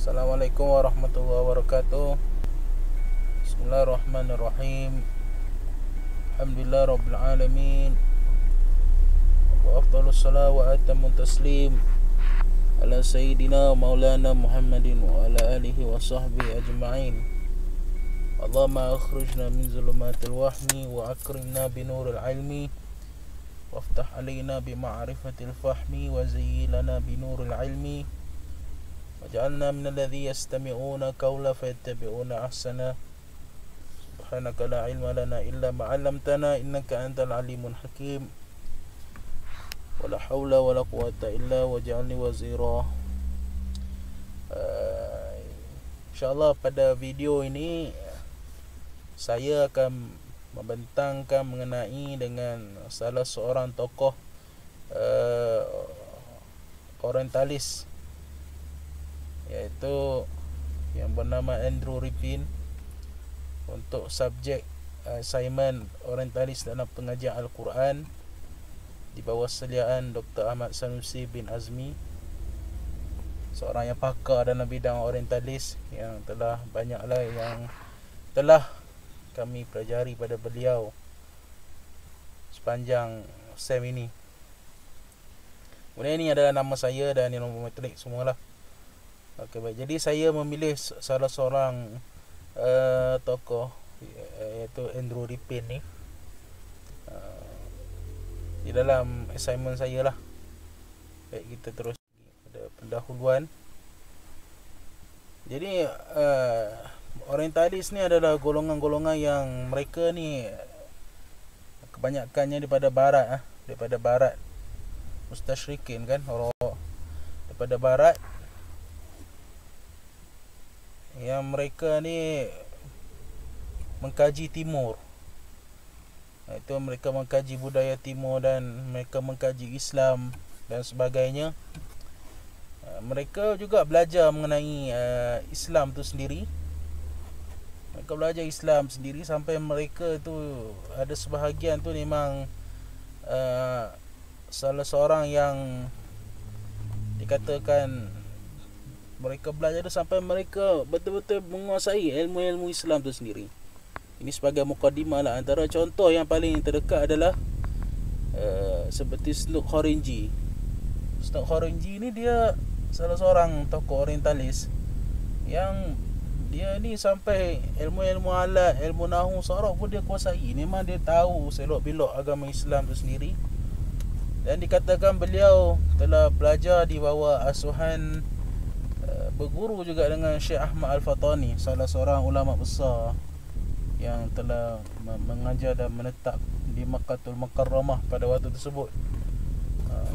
Assalamualaikum warahmatullahi wabarakatuh. Bismillahirrahmanirrahim. Alhamdulillah rabbil alamin. Wa afdhalus salat wa atamut taslim ala sayyidina maulana Muhammadin wa ala alihi wa sahbihi ajma'in. Allahumma akhrijna min zulumatil wahmi wa akrimna binuril ilmi waftah alaina bima'rifatil fahmi wa zayyilana binuril ilmi waj'alna minal ladzi yastami'una qawla fayattabi'una ahsana. Subhanaka la ilma lana illa ma 'allamtana innaka antal alimul hakim. Wala haula wala quwata illa waj'alni wazira. InsyaAllah pada video ini saya akan membentangkan mengenai dengan salah seorang tokoh orientalis, iaitu yang bernama Andrew Rippin, untuk subjek assignment orientalis dalam pengajian Al-Quran di bawah seliaan Dr. Ahmad Sanusi bin Azmi, seorang yang pakar dalam bidang orientalis yang telah banyaklah yang telah kami pelajari pada beliau sepanjang SEM ini. Kemudian ini adalah nama saya dan ini nombor metrik semualah. Okey, baik. Jadi saya memilih salah seorang tokoh, iaitu Andrew Rippin ni di dalam assignment saya lah. Baik, kita terus pada pendahuluan. Jadi orientalis ni adalah golongan-golongan yang mereka ni kebanyakannya daripada barat mustasyrikin kan, orang daripada barat yang mereka ni mengkaji timur. Itu mereka mengkaji budaya timur dan mereka mengkaji Islam dan sebagainya. Mereka juga belajar mengenai Islam tu sendiri. Mereka belajar Islam sendiri sampai mereka tu ada sebahagian tu memang salah seorang yang dikatakan mereka belajar tu sampai mereka betul-betul menguasai ilmu-ilmu Islam tu sendiri. Ini sebagai mukadimah lah. Antara contoh yang paling terdekat adalah seperti Sluk Khorinji. Sluk Khorinji ni dia salah seorang tokoh orientalis yang dia ni sampai ilmu-ilmu alat, ilmu nahwu, saraf pun dia kuasai. Memang dia tahu selok-belok agama Islam tu sendiri. Dan dikatakan beliau telah belajar di bawah asuhan berguru juga dengan Syekh Ahmad Al-Fatani, salah seorang ulama besar yang telah mengajar dan menetap di Makkahul Mukarramah pada waktu tersebut.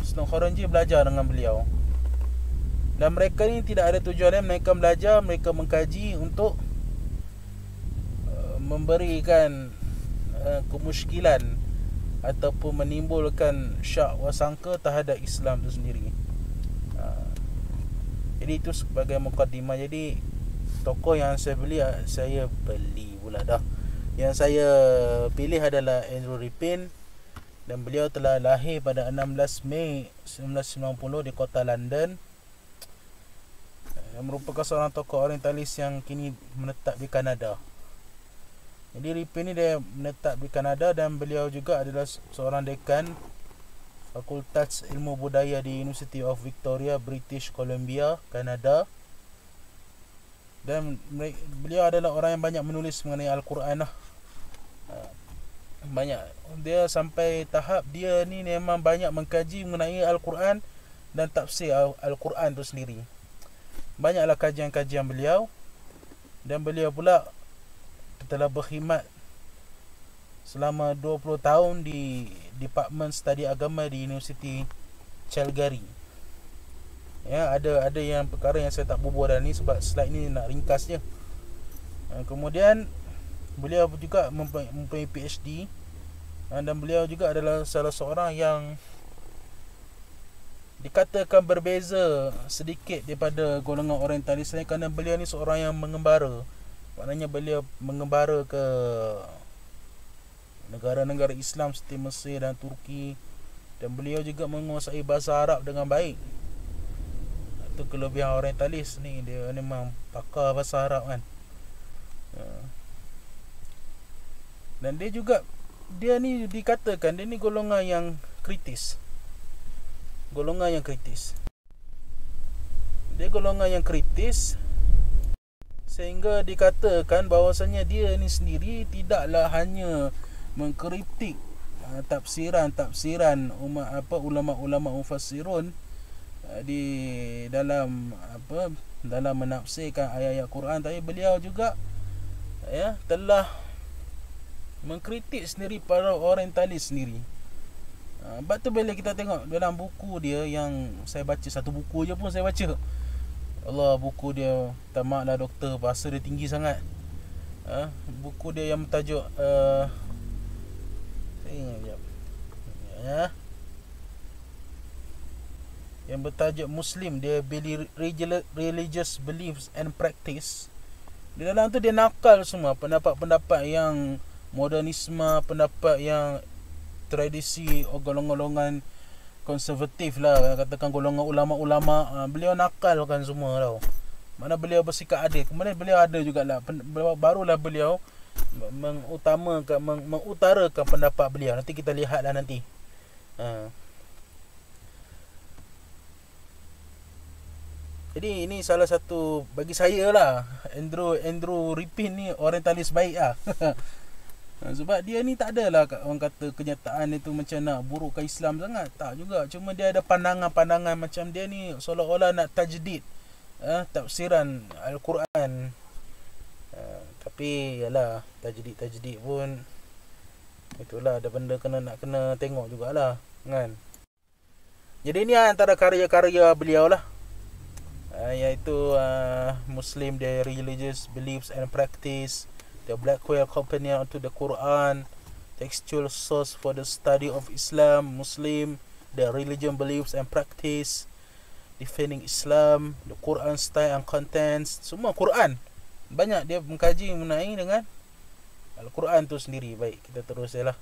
Sluk Khorinji belajar dengan beliau. Dan mereka ni tidak ada tujuan lain, mereka belajar, mereka mengkaji untuk memberikan kemusykilan ataupun menimbulkan syak wasangka terhadap Islam itu sendiri. Jadi itu sebagai mukadimah. Jadi tokoh yang saya pilih adalah Andrew Rippin, dan beliau telah lahir pada 16 Mei 1990 di kota London. Merupakan seorang tokoh orientalis yang kini menetap di Kanada. Jadi Rippin ni dia menetap di Kanada dan beliau juga adalah seorang dekan Fakultas Ilmu Budaya di University of Victoria, British Columbia, Kanada. Dan beliau adalah orang yang banyak menulis mengenai Al-Quran lah. Banyak. Dia sampai tahap dia ni memang banyak mengkaji mengenai Al-Quran dan tafsir Al-Quran tu sendiri. Banyaklah kajian-kajian beliau. Dan beliau pula telah berkhidmat selama 20 tahun di Department Studi Agama di University Calgary. Ya, ada yang perkara yang saya tak bubuh dah ni sebab slide ni nak ringkas je. Kemudian beliau juga mempunyai PhD, dan beliau juga adalah salah seorang yang dikatakan berbeza sedikit daripada golongan orientalis lain, kerana beliau ni seorang yang mengembara. Maknanya beliau mengembara ke negara-negara Islam seperti Mesir dan Turki, dan beliau juga menguasai bahasa Arab dengan baik. satu kelebihan orientalis ni, dia memang pakar bahasa Arab kan. Dan dia ni dikatakan dia ni golongan yang kritis. Dia golongan yang kritis, sehingga dikatakan bahawasanya dia ni sendiri tidaklah hanya mengkritik tafsiran ulama-ulama mufassirun di dalam menafsirkan ayat-ayat Quran, tapi beliau juga telah mengkritik sendiri para orientalis sendiri. Sebab tu bila kita tengok dalam buku dia yang saya baca, satu buku je pun saya baca, Allah, buku dia tamaklah doktor, bahasa dia tinggi sangat. Buku dia yang bertajuk yang bertajuk Muslim, dia Religious Beliefs and Practice. Di dalam tu dia nakal semua pendapat-pendapat yang modernisme, pendapat yang tradisi golongan-golongan konservatif lah, katakan golongan ulama-ulama. Beliau nakalkan semua tau. Mana beliau bersikap adil. Kemudian beliau ada jugalah, barulah beliau mengutarakan pendapat beliau. Nanti kita lihatlah nanti. Jadi ini salah satu bagi saya lah, Andrew Ripin ni orientalis baik lah. Sebab dia ni tak adalah orang kata kenyataan itu macam nak burukkan Islam sangat, tak juga. Cuma dia ada pandangan-pandangan macam dia ni seolah-olah nak tajdid tafsiran Al-Quran. Tapi yalah, tajdid pun itulah, ada benda nak kena tengok jugalah kan. Jadi ini antara karya-karya beliau lah, iaitu Muslim, the Religious Beliefs and Practice, the Blackwell Companion to the Quran, Textual Source for the Study of Islam, Muslim, the Religion, Beliefs and Practice, Defending Islam, the Quran Style and Contents. Semua Quran. Banyak dia mengkaji mengenai dengan Al-Quran tu sendiri. Baik, kita terus je lah.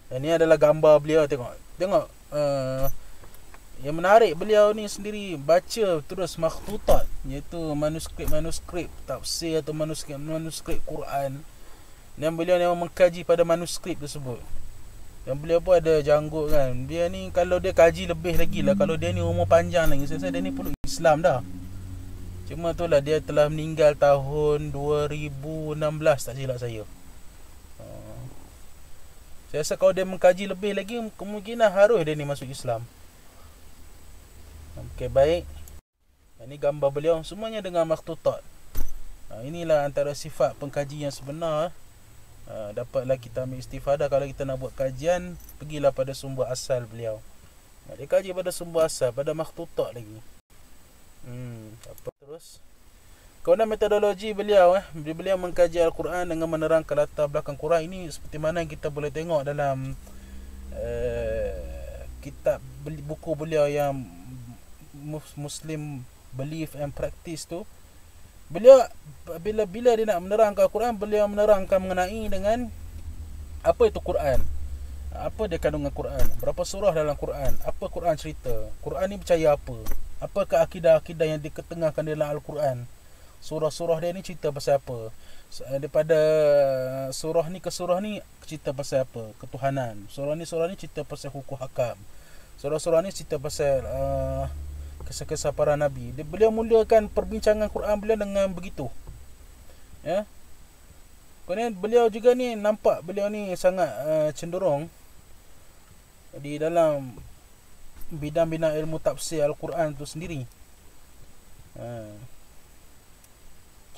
Dan ni adalah gambar beliau. Tengok yang menarik, beliau ni sendiri baca terus makhtutat, iaitu manuskrip tafsir atau manuskrip Quran. Dan beliau memang mengkaji pada manuskrip tersebut. Dan beliau pun ada janggut kan. Dia ni kalau dia kaji lebih lagi lah, kalau dia ni umur panjang lagi, saya rasa dia ni peluk Islam dah. Cuma tu lah, dia telah meninggal tahun 2016 tak silap saya. Saya rasa kalau dia mengkaji lebih lagi, kemungkinan harus dia ni masuk Islam. Okey, baik. Ini gambar beliau, semuanya dengan makhtutat. Inilah antara sifat pengkaji yang sebenar. Dapatlah kita ambil istifadah. Kalau kita nak buat kajian, pergilah pada sumber asal beliau. Dia kaji pada sumber asal, pada makhtutat lagi. Apa terus? Kemudian metodologi beliau, beliau mengkaji Al-Quran dengan menerangkan latar belakang Quran. Ini seperti mana kita boleh tengok dalam kitab buku beliau yang Muslim Belief and Practice tu. Beliau bila dia nak menerangkan Al-Quran, beliau menerangkan mengenai dengan apa itu Quran, apa dia kandungan Quran, berapa surah dalam Quran, apa Quran cerita, Quran ni percaya apa, apakah akidah-akidah yang diketengahkan dalam Al-Quran, surah-surah dia ni cerita pasal apa, daripada surah ni ke surah ni cerita pasal apa, ketuhanan, surah ni cerita pasal hukum hakam, surah-surah ni cerita pasal kisah-kisah para Nabi. Beliau mulakan perbincangan Quran beliau dengan begitu. Kemudian beliau juga ni nampak beliau ni sangat cenderung di dalam bidang-bidang ilmu tafsir Al-Quran tu sendiri.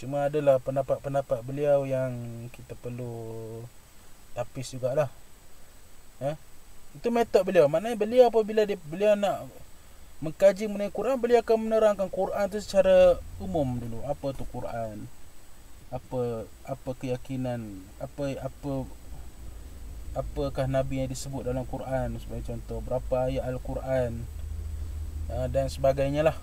Cuma adalah pendapat-pendapat beliau yang kita perlu tapis jugalah. Itu metod beliau. Maknanya beliau apabila beliau nak mengkaji mengenai Quran, beliau akan menerangkan Quran tu secara umum dulu. Apa tu Quran? Apa keyakinan? Apakah Nabi yang disebut dalam Quran sebagai contoh? Berapa ayat Al-Quran? Dan sebagainya lah.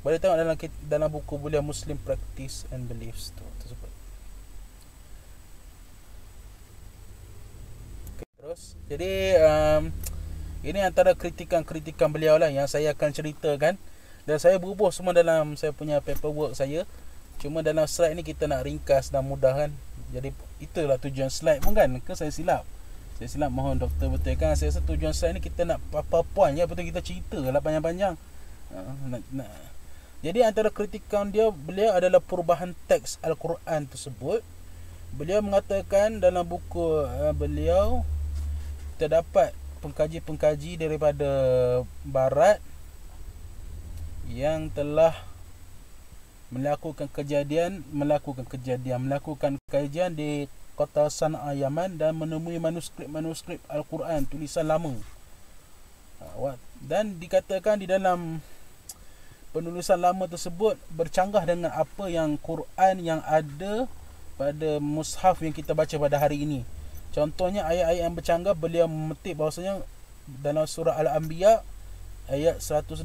Boleh tengok dalam buku beliau Muslim Practice and Beliefs tu tersebut. Okay, terus. Jadi Ini antara kritikan-kritikan beliau lah yang saya akan ceritakan. Dan saya bubuh semua dalam saya punya paperwork saya. Cuma dalam slide ni kita nak ringkas dan mudah kan. Jadi itulah tujuan slide pun kan. Ke saya silap? Saya silap, mohon doktor betulkan. Saya rasa tujuan slide ni kita nak apa-apa ya, betul kita cerita lah panjang-panjang. Jadi antara kritikan beliau adalah perubahan teks Al-Quran tersebut. Beliau mengatakan dalam buku beliau terdapat pengkaji-pengkaji daripada barat yang telah melakukan kajian di kota Sana'a, Yaman, dan menemui manuskrip Al-Quran tulisan lama. Dan dikatakan di dalam penulisan lama tersebut bercanggah dengan apa yang Quran yang ada pada mushaf yang kita baca pada hari ini. Contohnya ayat-ayat yang bercanggah, beliau memetik bahawasanya dalam surah Al-Anbiya ayat 112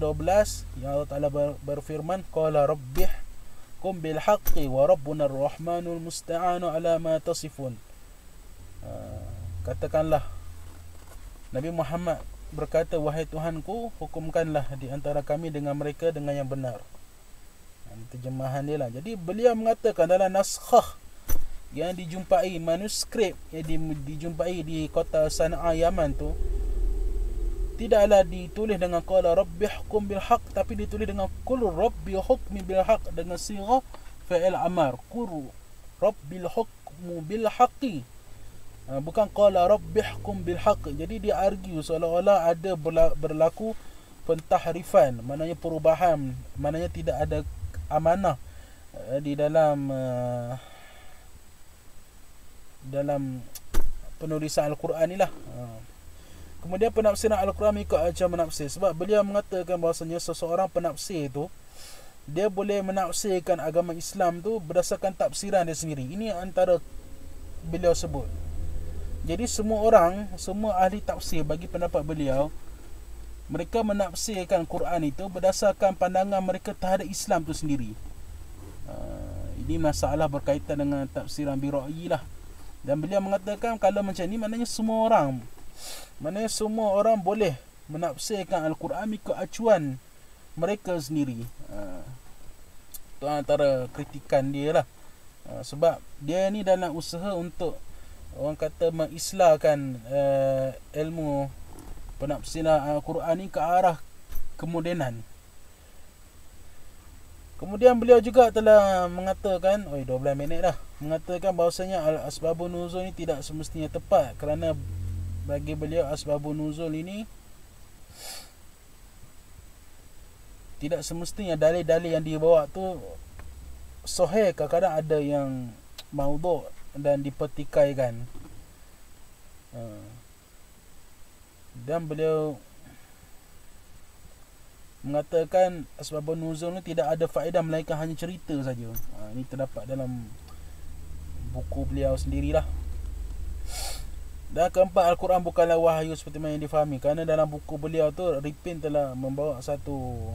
yang Allah Ta'ala berfirman, qala rabbihkum bil haqqi wa rabbuna ar-rahmanul musta'anu ala ma tasifun. Katakanlah, Nabi Muhammad berkata, wahai Tuhanku, hukumkanlah di antara kami dengan mereka dengan yang benar. Terjemahan dia lah. Jadi beliau mengatakan dalam naskhah yang dijumpai, manuskrip yang dijumpai di kota Sana'a, Yaman tu, tidaklah ditulis dengan qala rabbihkum bil haqq, tapi ditulis dengan qul rabbi hukmi bil haqq, dengan sirah fa'il amar, qul rabbil hukmu bil haqqi, bukan qala rabbihkum bil haqq. Jadi dia argue seolah-olah ada berlaku pentahrifan, maknanya perubahan, maknanya tidak ada amanah di dalam penulisan Al-Quran ni lah. Kemudian penafsiran Al-Quran ikut macam menafsir. Sebab beliau mengatakan bahawasanya seseorang penafsir tu, dia boleh menafsirkan agama Islam tu berdasarkan tafsiran dia sendiri. Ini antara beliau sebut. Jadi semua ahli tafsir bagi pendapat beliau, mereka menafsirkan Quran itu berdasarkan pandangan mereka terhadap Islam tu sendiri. Ini masalah berkaitan dengan tafsiran birra'i lah. Dan beliau mengatakan kalau macam ni, maknanya semua orang boleh menafsirkan Al-Quran ikut acuan mereka sendiri. Itu antara kritikan dia lah. Sebab dia ni dalam usaha untuk, orang kata, mengislahkan ilmu penafsiran Al-Quran ni ke arah kemodenan. Kemudian beliau juga telah mengatakan, 12 minit dah, mengatakan bahawasanya asbabun nuzul ni tidak semestinya tepat, kerana bagi beliau asbabun nuzul ini tidak semestinya dalil-dalil yang dibawa tu sahih. Kadang-kadang ada yang maudhu' dan dipertikaikan. Dan beliau mengatakan asbabun nuzul ni tidak ada faedah melainkan hanya cerita saja. Ini terdapat dalam buku beliau sendirilah. Dan keempat, Al-Quran bukanlah wahyu seperti mana yang difahami, kerana dalam buku beliau tu Ripin telah membawa satu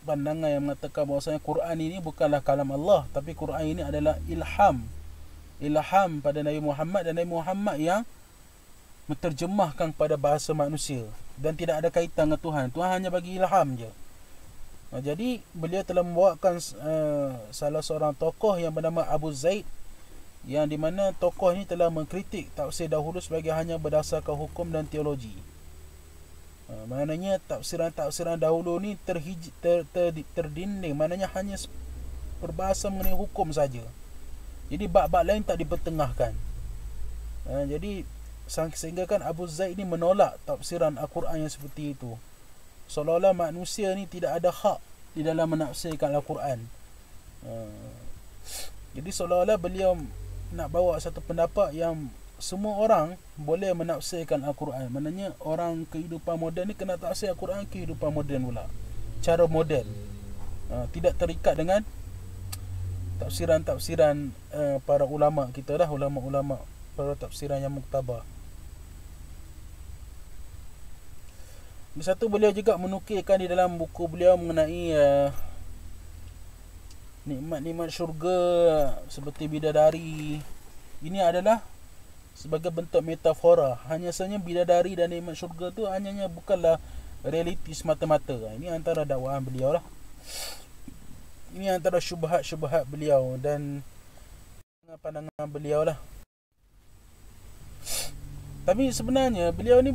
pandangan yang mengatakan bahawasanya Quran ini bukanlah kalam Allah, tapi Quran ini adalah ilham pada Nabi Muhammad, dan Nabi Muhammad yang menterjemahkan pada bahasa manusia dan tidak ada kaitan dengan Tuhan. Tuhan hanya bagi ilham je. Jadi beliau telah membawakan salah seorang tokoh yang bernama Abu Zaid, yang di mana tokoh ini telah mengkritik tafsir dahulu sebagai hanya berdasarkan hukum dan teologi. Maknanya tafsiran dahulu ni terdinding, maknanya hanya berbahasa mengenai hukum saja. Jadi bab-bab lain tak dipertengahkan. Jadi sehingga kan Abu Zaid ni menolak tafsiran Al-Quran yang seperti itu, seolah-olah manusia ni tidak ada hak di dalam menafsirkan Al-Quran. Jadi seolah-olah beliau nak bawa satu pendapat yang semua orang boleh menafsirkan Al-Quran. Maknanya orang kehidupan moden ni kena tafsir Al-Quran kehidupan moden pula, cara moden, tidak terikat dengan tafsiran-tafsiran para ulama kita lah, ulama-ulama, para tafsiran yang muktabar. Di satu, beliau juga menukilkan di dalam buku beliau mengenai nikmat-nikmat syurga seperti bidadari. Ini adalah sebagai bentuk metafora. Hanya saja bidadari dan nikmat syurga tu hanya bukanlah realiti semata-mata. Ini antara dakwaan beliau lah. Ini antara syubhat-syubhat beliau dan pandangan beliau lah. Tapi sebenarnya beliau ni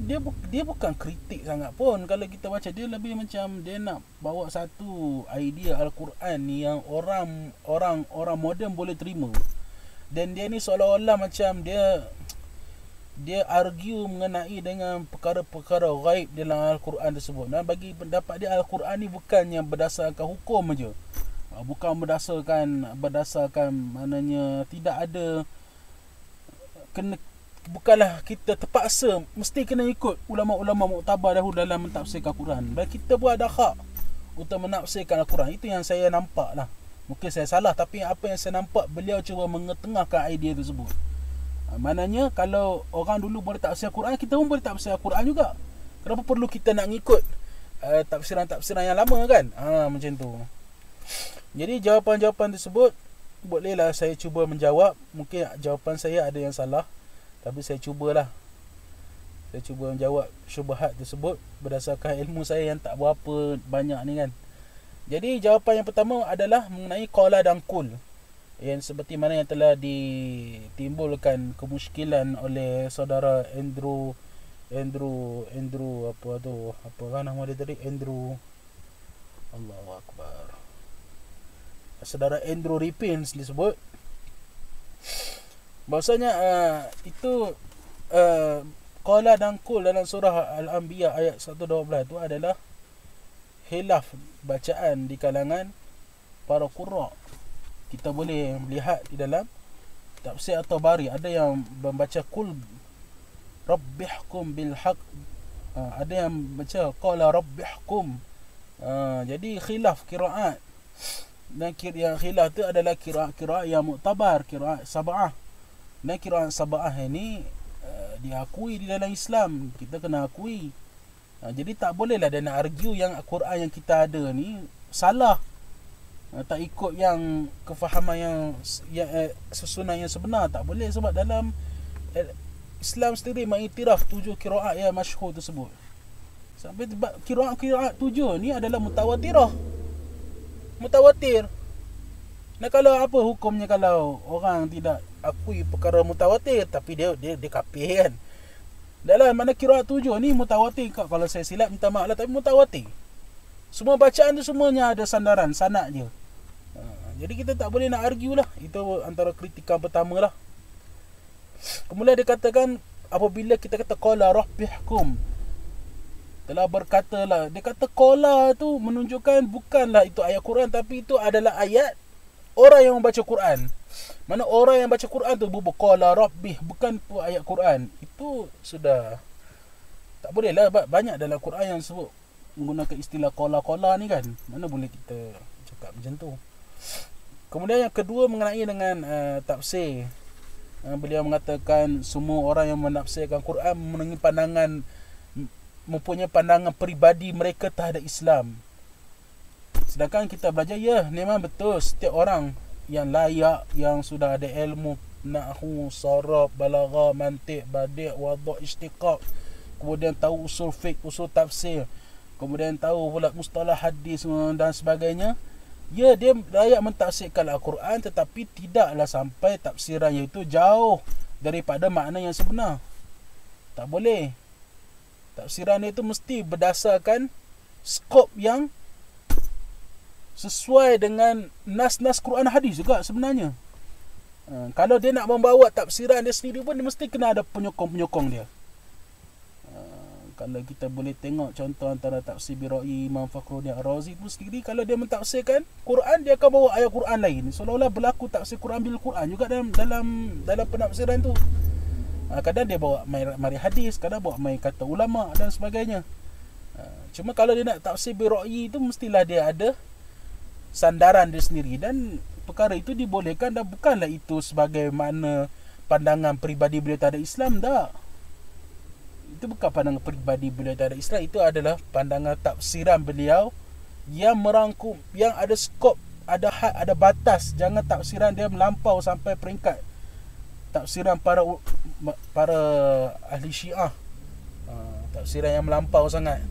dia bukan kritik sangat pun. Kalau kita baca, dia lebih macam dia nak bawa satu idea Al-Quran ni yang orang moden boleh terima. Dan dia ni seolah-olah macam dia argue mengenai dengan perkara-perkara ghaib dalam Al-Quran tersebut. Dan bagi pendapat dia, Al-Quran ni bukannya berdasarkan hukum aja. Bukan berdasarkan maknanya tidak ada bukanlah kita terpaksa mesti kena ikut ulama-ulama muktabar dahulu dalam mentafsirkan Al-Quran. Dan kita pun ada hak untuk menafsirkan Al-Quran. Itu yang saya nampak lah. Mungkin saya salah, tapi apa yang saya nampak, beliau cuba mengetengahkan idea tersebut. Maknanya kalau orang dulu boleh tafsir Al-Quran, kita pun boleh tafsir Al-Quran juga. Kenapa perlu kita nak ngikut tafsiran-tafsiran yang lama kan? Macam tu. Jadi jawapan-jawapan tersebut bolehlah saya cuba menjawab. Mungkin jawapan saya ada yang salah, tapi saya cuba menjawab syubhat tersebut berdasarkan ilmu saya yang tak berapa banyak ni kan. Jadi jawapan yang pertama adalah mengenai qala dan qul, yang seperti mana yang telah ditimbulkan kemusykilan oleh saudara Andrew apa nama dia tadi, Andrew, Allahu Akbar, saudara Andrew Ripins disebut bahasanya itu qala dan qul dalam surah Al-Anbiya ayat 112 itu adalah khilaf bacaan di kalangan para qurra. Kita boleh melihat di dalam tafsir At-Tabari, ada yang membaca qul rabbihkum bil haqq, ada yang baca qala rabbihkum. Jadi khilaf qiraat, dan yang khilaf tu adalah qiraat yang muktabar, qiraat sab'ah. Dan qiraat sab'ah ini diakui di dalam Islam, kita kena akui. Jadi tak bolehlah dia nak argue yang Al-Quran yang kita ada ni salah, tak ikut yang kefahaman yang susunan yang sebenar. Tak boleh, sebab dalam Islam sendiri mengiktiraf 7 qiraat yang masyhur tersebut. Sampai qiraat 7 ni adalah mutawatir. Nah, kalau apa hukumnya kalau orang tidak akui perkara mutawatir tapi dia kafir kan? Dalam mana qiraat 7 ni mutawatir. Kalau saya silap minta maaf lah, tapi mutawatir. Semua bacaan tu semuanya ada sandaran, sanad je. Jadi kita tak boleh nak argue lah. Itu antara kritikan pertama lah. Kemudian dia katakan, apabila kita kata qala rabbihkum, telah berkata lah, dia kata qala tu menunjukkan bukanlah itu ayat Quran, tapi itu adalah ayat orang yang membaca Quran. Mana orang yang baca Quran tu qala rabbih, bukan pun ayat Quran. Itu sudah tak boleh lah. Banyak dalam Quran yang sebut menggunakan istilah qala ni kan. Mana boleh kita cakap macam tu. Kemudian yang kedua mengenai dengan tafsir. Beliau mengatakan semua orang yang menafsirkan Quran mempunyai pandangan peribadi mereka terhadap Islam. Sedangkan kita belajar, ya memang betul, setiap orang yang layak, yang sudah ada ilmu nahwu, saraf, balaghah, mantiq, badi', wadhu', istiqaq, kemudian tahu usul fiqh, usul tafsir, kemudian tahu pula mustalah hadis dan sebagainya, ya dia layak mentafsirkan Al-Quran, tetapi tidaklah sampai tafsirannya itu jauh daripada makna yang sebenar. Tak boleh. Tafsiran itu mesti berdasarkan skop yang sesuai dengan nas-nas Quran hadis juga sebenarnya. Kalau dia nak membawa tafsiran dia sendiri pun, dia mesti kena ada penyokong-penyokong dia. Kalau kita boleh tengok contoh antara tafsir Birai Imam Fakhruddin Ar-Razi itu sendiri, kalau dia mentafsirkan Quran, dia akan bawa ayat Quran lain, seolah-olah berlaku tafsir Quran bil Quran juga dalam penafsiran tu. Kadang dia bawa mari hadis, kadang bawa mai kata ulama dan sebagainya. Cuma kalau dia nak tafsir Birai itu, mestilah dia ada sandaran dia sendiri, dan perkara itu dibolehkan, dan bukanlah itu sebagai makna pandangan peribadi beliau terhadap Islam. Tak, itu bukan pandangan peribadi beliau terhadap Islam. Itu adalah pandangan tafsiran beliau yang merangkum, yang ada skop, ada had, ada batas. Jangan tafsiran dia melampau sampai peringkat tafsiran para para ahli Syiah, tafsiran yang melampau sangat.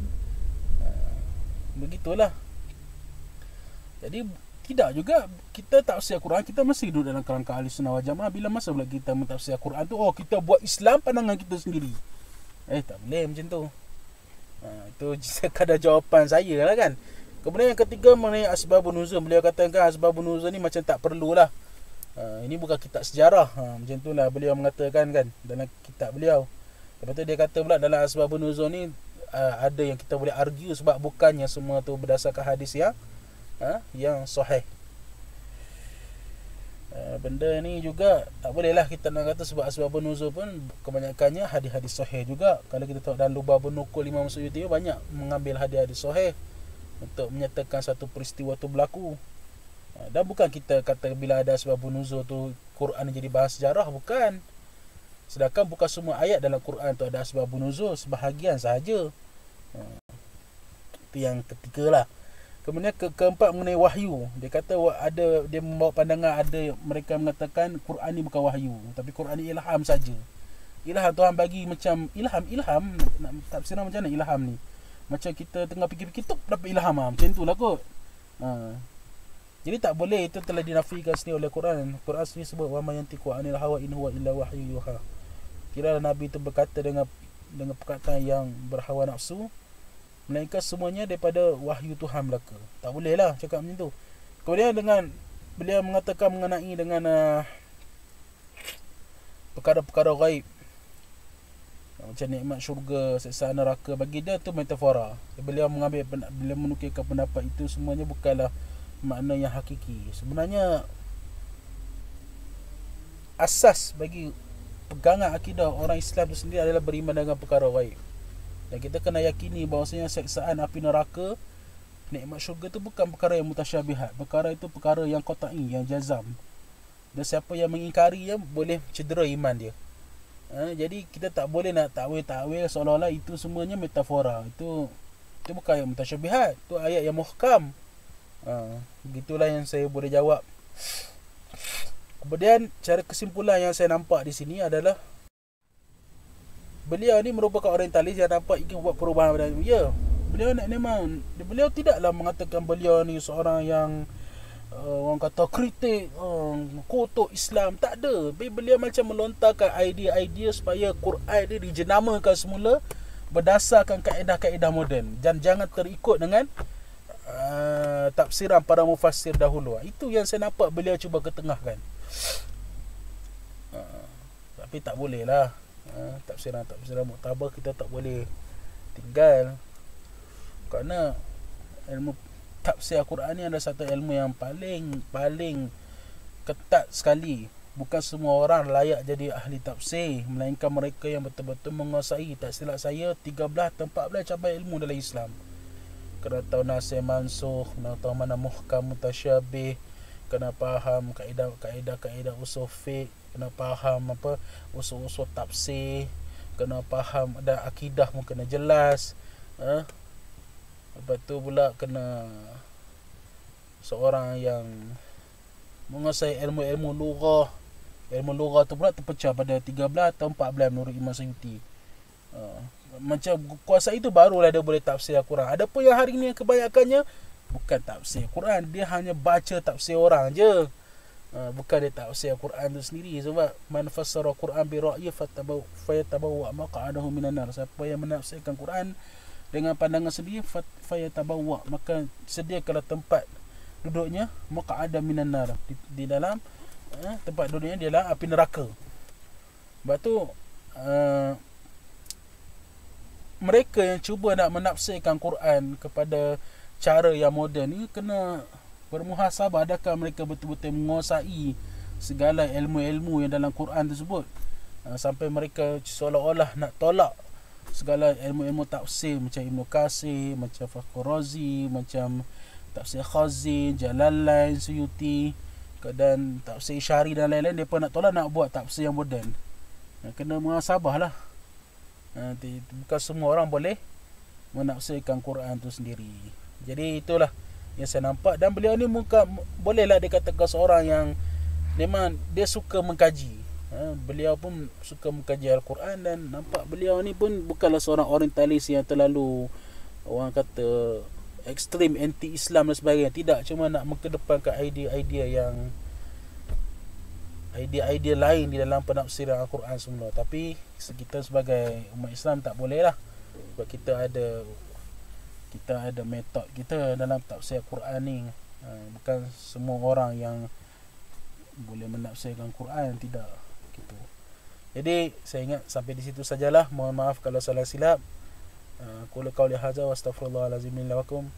Begitulah. Jadi tidak juga kita tafsir Quran, kita mesti duduk dalam kerangka ahli sunnah wal jamaah. Bila masa pula kita mentafsir Quran tu, kita buat Islam pandangan kita sendiri. Tak boleh macam tu. Itu sekadar jawapan saya lah kan. Kemudian yang ketiga mengenai asbabun nuzul, beliau katakan asbabun nuzul ni macam tak perlulah. Ini bukan kitab sejarah. Macam tu lah beliau mengatakan kan dalam kitab beliau. Lepas tu dia kata pula dalam asbabun nuzul ni ada yang kita boleh argue sebab bukannya semua tu berdasarkan hadis yang sahih. Benda ni juga tak boleh lah kita nak kata sebab asbabun nuzul pun kebanyakannya hadis-hadis sahih juga. Kalau kita tengok dalam Lubabun Nuqul Imam Suyuti banyak mengambil hadis-hadis sahih untuk menyatakan satu peristiwa tu berlaku. Dan bukan kita kata bila ada asbabun nuzul tu Quran jadi bahas sejarah, bukan. Sedangkan bukan semua ayat dalam Quran tu ada asbabun nuzul, sebahagian sahaja. Itu yang ketiga lah. Kemudian keempat mengenai wahyu. Dia kata dia membawa pandangan, ada mereka mengatakan Quran ni bukan wahyu, tapi Quran ni ilham saja. Ilham Tuhan bagi macam ilham nak tafsiran macam mana ilham ni? Macam kita tengah fikir-fikir tuk dapat ilham macam tu lah kot. Jadi tak boleh, itu telah dinafikan sendiri oleh Quran. Quran sendiri sebut wa ma yantiqu anil hawa in huwa illa wahyu yuha. Kira Nabi itu berkata dengan perkataan yang berhawa nafsu, melainkan semuanya daripada wahyu Tuhan belaka. Tak boleh lah cakap macam tu. Kemudian dengan beliau mengatakan mengenai dengan perkara-perkara gaib, macam nikmat syurga, siksaan neraka, bagi dia tu metafora. Beliau menukilkan pendapat itu semuanya bukanlah makna yang hakiki. Sebenarnya asas bagi pegangan akidah orang Islam itu sendiri adalah beriman dengan perkara gaib. Dan kita kena yakini bahawasanya siksaan api neraka, nikmat syurga tu bukan perkara yang mutasyabihat. Perkara itu perkara yang qat'i, yang jazam. Dan siapa yang mengingkarinya boleh cedera iman dia. Jadi kita tak boleh nak takwil-takwil seolah-olah itu semuanya metafora. Itu bukan yang mutasyabihat, itu ayat yang muhkam. Begitulah yang saya boleh jawab. Kemudian cara kesimpulan yang saya nampak di sini adalah beliau ni merupakan orientalis yang nampak ingin buat perubahan pada dunia. Beliau tidaklah mengatakan beliau ni seorang yang orang kata kritik, kutuk Islam. Tak ada. Beliau macam melontarkan idea-idea supaya Quran dia dijenamakan semula berdasarkan kaedah-kaedah moden, dan jangan terikut dengan tafsiran para mufassir dahulu. Itu yang saya nampak beliau cuba ketengahkan. Tapi tak boleh lah. Tafsiran muktabar kita tak boleh tinggal, kerana ilmu tafsir Al-Quran ni adalah satu ilmu yang paling ketat sekali. Bukan semua orang layak jadi ahli tafsir, melainkan mereka yang betul-betul menguasai, tak silap saya, 13 atau 14 cabang ilmu dalam Islam. Kena tahu nasikh mansukh, kena tahu mana muhkam mutasyabih, kena faham kaedah usul fiqh, kena faham usul-usul tafsir, kena faham ada akidah pun kena jelas. Lepas tu pula kena seorang yang menguasai ilmu-ilmu lughah. Ilmu lughah tu pula terpecah pada 13 atau 14 menurut Imam Suyuti. Macam kuasa itu barulah dia boleh tafsir Al-Quran. Adapun yang hari ni yang kebanyakannya bukan tafsir Quran, dia hanya baca tafsir orang je. Bukan dia tafsir Al-Quran tu sendiri. Sebab man fassara Quran bi ra'yi fayatabawwa maq'adahu minan nar. Siapa yang menafsirkan Quran dengan pandangan sendiri, fayatabawwa, maka sediakanlah tempat duduknya maq'ada minan nar, di dalam tempat duduknya di dalam api neraka. Sebab tu mereka yang cuba nak menafsirkan Quran kepada cara yang moden ni kena bermuhasabah, adakah mereka betul-betul menguasai segala ilmu-ilmu yang dalam Quran tersebut, sampai mereka seolah-olah nak tolak segala ilmu-ilmu tafsir macam Ibn Katsir, macam Fakhr Razi, macam tafsir Khazin, Jalalain, Suyuti, dan tafsir Syari dan lain-lain. Mereka nak tolak, nak buat tafsir yang moden. Kena muhasabah lah. Bukan semua orang boleh menafsirkan Quran tu sendiri. Jadi itulah yang saya nampak. Dan beliau ni bolehlah dikatakan seorang yang memang dia suka mengkaji. Beliau pun suka mengkaji Al-Quran, dan nampak beliau ni pun bukanlah seorang orientalis yang terlalu, orang kata, ekstrim anti-Islam dan sebagainya. Tidak, cuma nak mengedepankan idea-idea lain di dalam penafsiran Al-Quran semula. Tapi kita sebagai umat Islam tak boleh lah, sebab kita ada metod kita dalam tafsir Al-Quran ni. Bukan semua orang yang boleh menafsirkan Quran, tidak gitu. Jadi saya ingat sampai di situ sajalah. Mohon maaf kalau salah silap. Qul qauli hadza wa astaghfirullahalazim li wa lakum.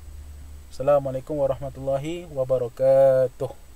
Assalamualaikum warahmatullahi wabarakatuh.